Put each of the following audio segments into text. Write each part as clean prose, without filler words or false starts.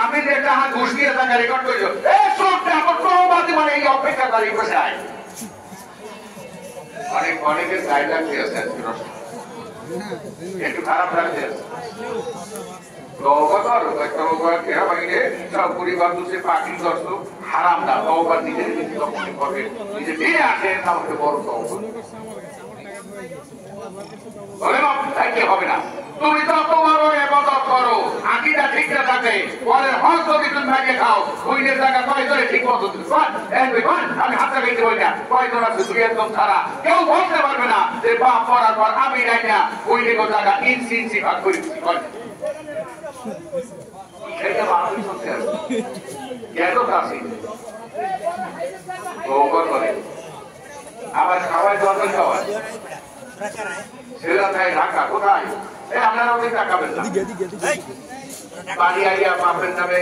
আমি যে টাকা ঘুষ দিয়ে টাকা রেকর্ড করি এই সবটা আমার প্রবাদী মানে এই অপেক্ষা করি বসে আয় অনেকের গাইডলাইন দিয়েছে একটু খারাপ লাগছে পরিবার দোষে পাখি দর্শক হারাম না তওবা নিজের মনে করবে নিজে ফিরে আসে তাহলে বড় তওবা হবে না তুমি তো তোমারও ইবাদত করো আকীদা ঠিক না থাকে পরের হক যদি তুমি ভাগে খাও ওইনের জায়গা কয় ধরে ঠিক মতো আমি হাতে খাইতে বলি না কয় ধরা শুধু একদম ছাড়া কেউ বলতে পারবে না যে বাপ পড়ার পর আমি যাই না ওই জায়গা ইঞ্চি ভাগ করে সেটা মানুষ করতে হবে কেন কাছে করে আবার খাওয়াই দরকার খাওয়ায় ছেলে থাকে ঢাকা কোথায় আপনারা ওদের টাকাবেন না বাড়ি আইয়া বাপের নামে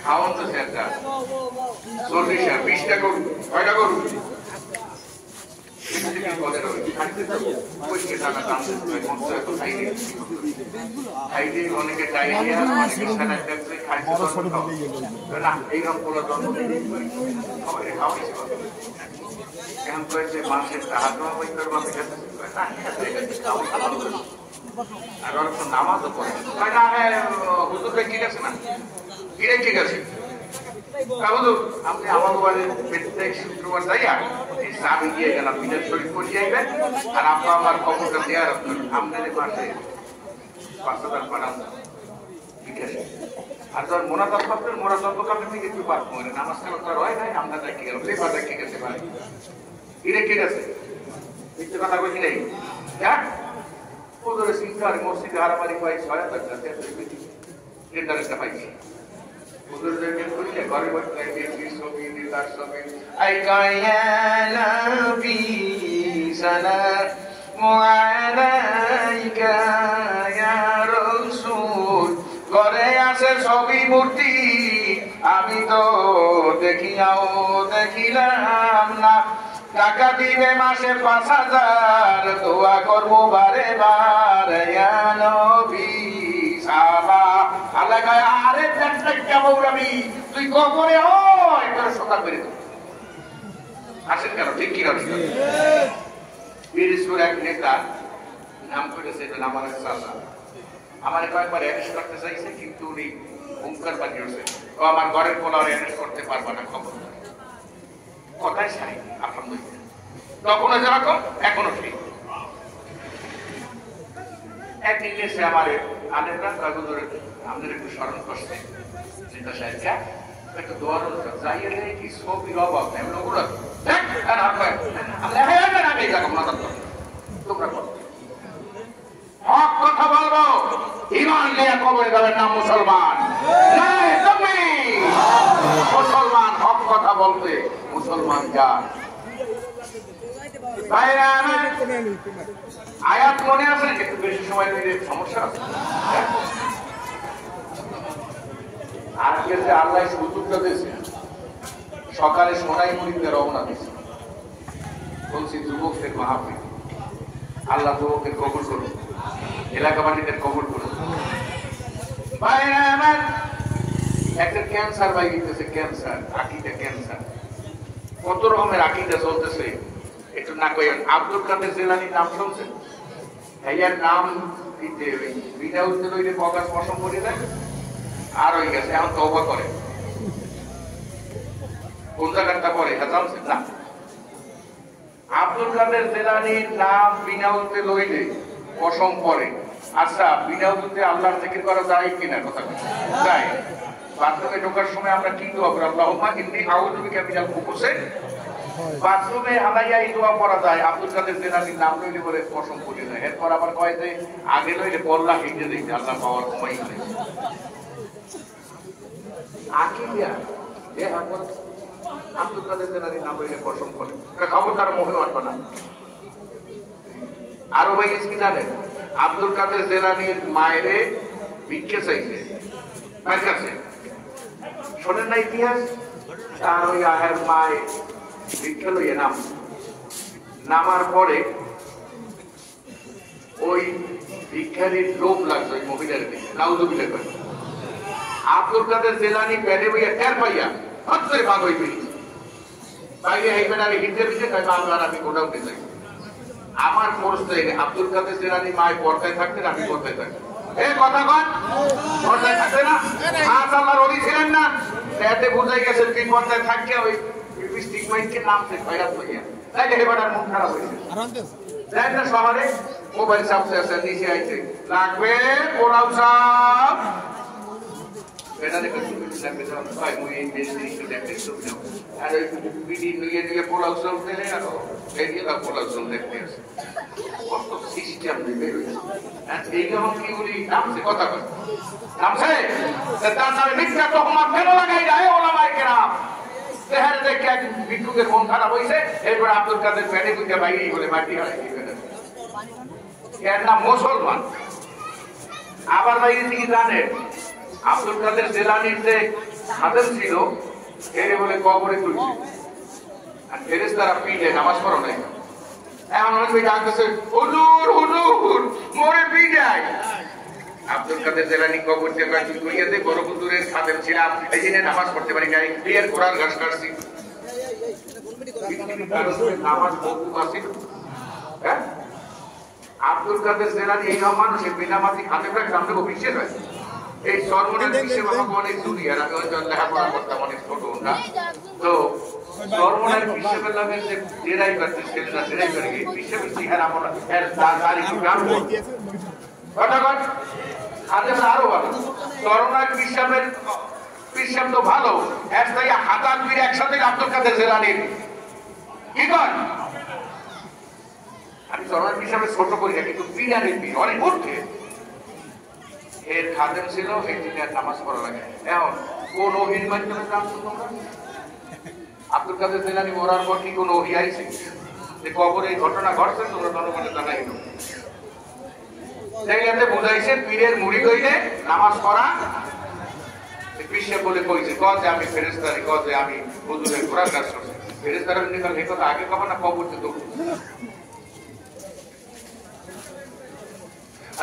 খাওয়ান তো সেটা 40-20টা করুন কয়টা করুন অনেকে মানুষের নামাজও পড়ে হুজুরকে ঠিক আছে না ঠিক আছে আপনি আমাদের বাড়ির প্রত্যেক শুক্রবার যাইয়া আমি গিয়ে গেলাম বিজয় শরীফ করে যাইবেন আর আপনার আমার খবরটা দেওয়ার আপনাদের মাসে 5,000 পাঠান ঠিক আছে আর ধর মোনাজাত করতেন মোনাজাত করতে থেকে একটু বাদ করে নামাজ কালাম তো হয় নাই আমরা দেখি গেলাম লেবারটা ঠিক আছে ভাই ঠিক আছে মিথ্যে কথা বলছি নেই যাক ওদের শিক্ষার মসজিদে হারামারি পাই 6,000 টাকা পাইছি ঘরে বসে ছবি দিদার ছবি ঘরে আছে ছবি মূর্তি আমি তো দেখিয়াও দেখিলাম না টাকা দিবে মাসে 5,000 দোয়া করবো বারে বারে তুই কবরে সকাল বেরিয়ে আসেন কেন ঠিক কি এক নেতা নাম করেছে আমার চাষা আমার কয়েকবার অ্যারেস্ট করতে চাইছে কিন্তু উনি হুঙ্কার বানিয়েছে ও আমার ঘরের পোলাও অ্যারেস্ট করতে পারবো না খবর কথাই ছাড়ি আলহামদুলিল্লাহ তখনও যেরকম এখনো ঠিক একদিন এসে আমার আলেমরা আমাদের একটু স্মরণ করছে নেতা সাহেবকে একটু দোয়ার যাইয়ে দেয় কি ছবির অভাব এমন ওগুলো তোমরা হক কথা বলবো ইমান নিয়ে কবরে যাবেন না মুসলমান মুসলমান হক কথা বলতে মুসলমান যান আয়াত মনে আছে একটু বেশি সময় নিলে সমস্যা আছে আজকে যে আল্লাহ সুযোগটা দিয়েছে সকালে সোনাই মুড়িতে রওনা দিয়েছে বলছি যুবকদের মাহফিল আল্লাহ যুবকদের কবুল করুন এলাকাবাসীদের কবুল করুন একটা ক্যান্সার বাই গেছে ক্যান্সার আকিদা ক্যান্সার কত রকমের আকিদা চলতেছে একটু না কই আব্দুল কাদের জিলানীর নাম শুনছেন ভাইয়ার নাম দিতে বিনা উদ্দেল হইলে প্রকাশ পশম করে দেয় আর হয়ে গেছে এখন তওবা করে কোন জায়গাটা পরে জানছেন না আব্দুল কাদের জিলানীর নাম বিনা উদ্দেল হইলে পশম পরে আচ্ছা বিনা উদ্দেলে আল্লাহর জিকির করা যায় কিনা কথা যায় বাথরুমে ঢোকার সময় আমরা কি দোয়া করি আল্লাহুম্মা ইন্নী আউযু বিকা মিনাল খুবুসি বাথরুমে হালাইয়া এই দোয়া পড়া যায় আব্দুল কাদের জিলানীর নাম লইলে বলে কসম করে যায় এরপর আবার কয় যে আগে লইলে পড়লা হিজে দিতে আল্লাহ পাওয়ার কমাই নাই আকিদা এ হাকর আব্দুল কাদের জিলানীর নাম লইলে কসম করে খবরদার মোহে মারবা না আরো ভাই কি জানেন আব্দুল কাদের জিলানীর মায়েরে ভিক্ষে চাইছে মায়ের কাছে শোনেন না ইতিহাস তার ওই আহের মায়ে ভিক্ষা লইয়ে নামার পরে ওই ভিক্ষারির লোভ লাগছে ওই মহিলার দিকে নাউজুবিল্লাহ করে আব্দুল কাদের জেলানি পেটে বইয়া টের পাইয়া হট করে ভাগ হয়ে পেয়েছে বাইরে এইবার আমি হিন্দে দিতে তাই বাংলার আমি গোডাউনে যাই আমার প্রশ্ন আব্দুল কাদের জেলানি মায় পর্দায় থাকতেন আমি পর্দায় থাকতেন এই কথা কন পর্দায় থাকতে না আল্লাহর ওলি ছিলেন না এতে বুঝাই গেছে তিন পর্দায় থাকতে ওই লিপস্টিক মাইকে নামছে ভাইরাস হইয়া তাই এবার মন খারাপ হয়েছে যাই না শহরে মোবাইল সামনে আছে নিচে আইছে লাগবে পোলাও সাপ এটা দেখে তুমি লাগবে সাপ ভাই মুই এই বেশি দেখতে শুনছো আর ওই বিডি নিয়ে নিয়ে পোলাও সাপ দিলে আর এই দিয়ে পোলাও সাপ দেখতে আছে কত সিস্টেম দিবে আর এই যখন কি বলি নামছে কথা বল নামছে তার নামে মিথ্যা তহমত কেন লাগাই যায় ওলামায়ে কেরাম দেহের দেখে ভিক্ষুকের মন খারাপ হইছে এরপর আব্দুল কাদের পেটে বুঝে বাইরে বলে মাটি হয় এর নাম মুসলমান আবার বাইরে থেকে জানেন আব্দুল কাদের জেলানির যে খাদেম ছিল এর বলে কবরে তুলছে আর ফেরেশতারা পিঠে নামাজ পড়ো নাই এমন ওই ডাকতেছে হুজুর হুজুর মোরে পিঠাই আব্দুল কাদের জেলানি কবর থেকে কয়েকদিন কইয়া দে বড় হুজুরের খাদেম ছিলাম এই জন্য নামাজ পড়তে পারি নাই বিয়ের কোরআন ঘাস কাটছি নামাজ পড়তে পারছি হ্যাঁ আব্দুল কাদের জেলানি এই মানুষের বিনামাতি খাদেম রাখ সামনে বিশ্বাস হয় এই সর্বনাশ বিশ্বে বাবা অনেক দূরি আর আমি ওই লেখাপড়া করতাম অনেক ছোট না তো সর্বনাশ বিশ্বের নামে যে জেরাই করতে ছেলেরা জেরাই করে গিয়ে বিশ্বের চেহারা আমরা এর তারিখ গান ঘটাঘট খাদেম আরো ভালো সর্বনাশ বিশ্বের তো ভালো এর থেকে হাজার পীর একসাথে আব্দুল কাদের জেলানির কি কর আমি সর্বনাশ হিসাবে ছোট করি না কিন্তু পীরানের পীর অনেক উঠে এর খাদেম ছিল এই দিনের নামাজ পড়া লাগে এখন কোন ওহির মাধ্যমে জানছো তোমরা আব্দুল কাদের জেলানি মরার পর কি কোন ওহি আইছে যে কবরে এই ঘটনা ঘটছে তোমরা জনগণের জানাই না সেইখানে বুঝাইছে পীরের মুড়ি কইলে নামাজ পড়া বিশ্বে বলে কইছে যে আমি ফেরেশতারি যে আমি হুজুরের কোরআন কাজ করছি ফেরেশতারা নিকাল এই কথা আগে কবে না কবর তো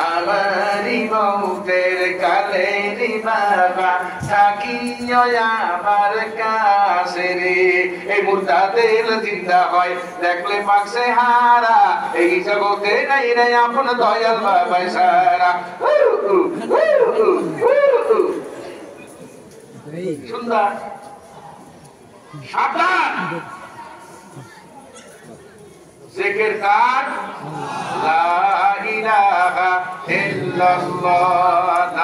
আমারি মৌতের কালে রে বাবা থাকিও আমার কাছে রে এই মুর্দাদের জিন্দা হয় দেখলে পাকছে হারা এই জগতে নাই রে আপন দয়াল বাবা সারা সুন্দর সাবধান জিকির কার লা ইলাহা ইল্লাল্লাহ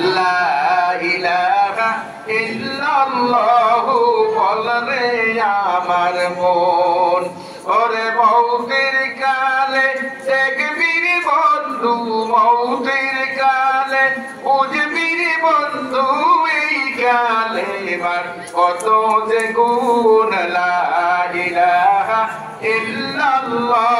লা ইলাহা ইল্লাল্লাহ বলরে আমার মন ওরে মৌতের কালে দেখবির বন্ধু মৌতের কালে বুঝবির বন্ধু এই কালে বার কত যে গুণ লা ইলাহা ইল্লাল্লাহ